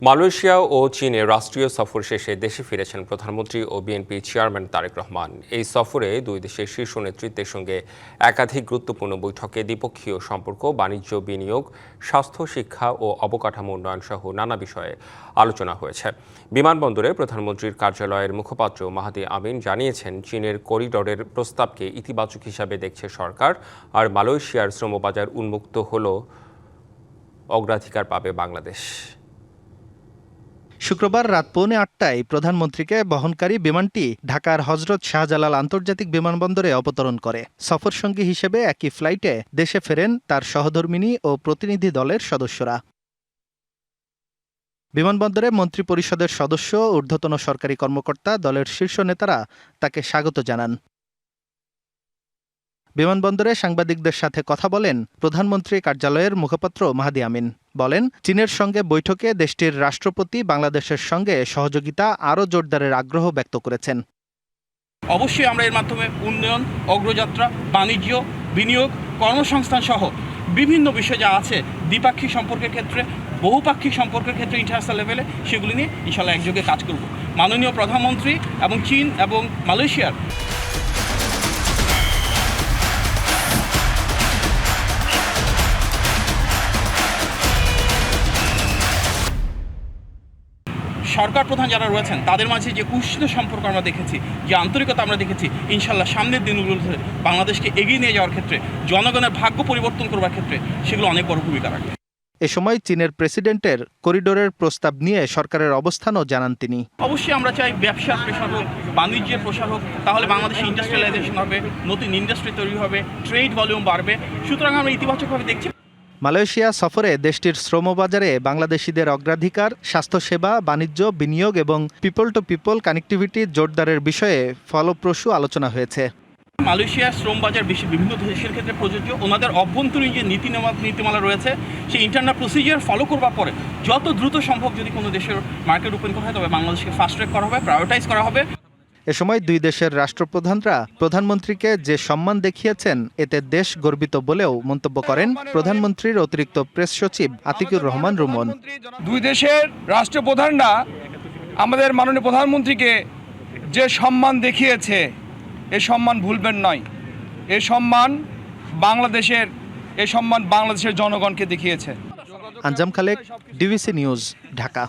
Malaysia ও চীনে রাষ্ট্রীয় সফর শেষে দেশে ফিরেছেন প্রধানমন্ত্রী ও বিএনপি চেয়ারম্যান তারেক রহমান। এই সফরে দুই দেশের শীর্ষ নেতৃত্বের সঙ্গে একাধিক গুরুত্বপূর্ণ বৈঠকে দ্বিপক্ষীয় সম্পর্ক, বাণিজ্য, বিনিয়োগ, স্বাস্থ্য, শিক্ষা ও অবকাঠামো উন্নয়ন সহ নানা বিষয়ে আলোচনা হয়েছে। বিমানবন্দরে প্রধানমন্ত্রীর কার্যালয়ের মুখপাত্র মাহাদি আমিন জানিয়েছেন, চীনের করিডোরের প্রস্তাবকে ইতিবাচক হিসাবে দেখছে সরকার, আর মালয়েশিয়ার শ্রমবাজার উন্মুক্ত হলে অগ্রাধিকার পাবে বাংলাদেশ। শুক্রবার রাত 8:45টায় প্রধানমন্ত্রীকে বহনকারী বিমানটি ঢাকার হজরত শাহজালাল আন্তর্জাতিক বিমানবন্দরে অবতরণ করে। সফরসঙ্গী হিসেবে একই ফ্লাইটে দেশে ফেরেন তার সহধর্মিণী ও প্রতিনিধি দলের সদস্যরা। বিমানবন্দরে মন্ত্রিপরিষদের সদস্য, ঊর্ধ্বতন সরকারি কর্মকর্তা, দলের শীর্ষ নেতারা তাকে স্বাগত জানান। বিমানবন্দরে সাংবাদিকদের সাথে কথা বলেন প্রধানমন্ত্রী কার্যালয়ের মুখপাত্র মাহাদি আমিন। বলেন, চীনের সঙ্গে বৈঠকে দেশটির রাষ্ট্রপতি বাংলাদেশের সঙ্গে সহযোগিতা আরও জোরদারের আগ্রহ ব্যক্ত করেছেন। অবশ্যই আমরা এর মাধ্যমে উন্নয়ন, অগ্রযাত্রা, বাণিজ্য, বিনিয়োগ, কর্মসংস্থান সহ বিভিন্ন বিষয় যা আছে দ্বিপাক্ষিক সম্পর্কের ক্ষেত্রে, বহুপাক্ষিক সম্পর্কের ক্ষেত্রে ইন্টারন্যাশনাল লেভেলে, সেগুলি নিয়ে ইনশাআল্লাহ একযোগে কাজ করব। মাননীয় প্রধানমন্ত্রী এবং চীন এবং মালয়েশিয়ার সরকার প্রধান যারা রয়েছেন তাদের মাঝে যে উষ্ণ সম্পর্ক আমরা দেখেছি, যে আন্তরিকতা আমরা দেখেছি, ইনশাল্লাহ সামনের দিনগুলোতে বাংলাদেশকে এগিয়ে নিয়ে যাওয়ার ক্ষেত্রে, জনগণের ভাগ্য পরিবর্তন করবার ক্ষেত্রে সেগুলো অনেক বড় ভূমিকা রাখবে। এ সময় চীনের প্রেসিডেন্টের করিডোরের প্রস্তাব নিয়ে সরকারের অবস্থানও জানান তিনি। অবশ্যই আমরা চাই ব্যবসার প্রসার হোক, বাণিজ্যের প্রসার হোক, তাহলে বাংলাদেশে ইন্ডাস্ট্রিয়ালাইজেশন হবে, নতুন ইন্ডাস্ট্রি তৈরি হবে, ট্রেড ভলিউম বাড়বে। সুতরাং আমরা ইতিবাচকভাবে দেখছি। মালয়েশিয়া সফরে দেশটির শ্রমবাজারে বাংলাদেশিদের অগ্রাধিকার, স্বাস্থ্যসেবা, বাণিজ্য, বিনিয়োগ এবং পিপল টু পিপল কানেক্টিভিটি জোরদারের বিষয়ে ফলপ্রসূ আলোচনা হয়েছে। মালয়েশিয়ার শ্রম বাজার বিভিন্ন দেশের ক্ষেত্রে প্রযোজ্য। ওনাদের অভ্যন্তরীণ যে নীতিমালা রয়েছে, সেই ইন্টারনাল প্রসিজিয়ার ফলো করবার পরে যত দ্রুত সম্ভব যদি কোনো দেশের মার্কেট ওপেন করা হয়, তবে বাংলাদেশকে ফাস্ট ট্র্যাক করা হবে, প্রায়োরিটাইজ করা হবে। এ সময় দুই দেশের রাষ্ট্রপ্রধানরা প্রধানমন্ত্রীকে যে সম্মান দেখিয়েছেন এতে দেশ গর্বিত বলেও মন্তব্য করেন প্রধানমন্ত্রীর অতিরিক্ত প্রেস সচিব আতিকুর রহমান রুমন। দুই দেশের রাষ্ট্রপ্রধানরা আমাদের মাননীয় প্রধানমন্ত্রীকে যে সম্মান দেখিয়েছে, এ সম্মান ভুলবেন নয়। এ সম্মান বাংলাদেশের জনগণকে দেখিয়েছে। আঞ্জাম খালেক, ডিবিসি নিউজ, ঢাকা।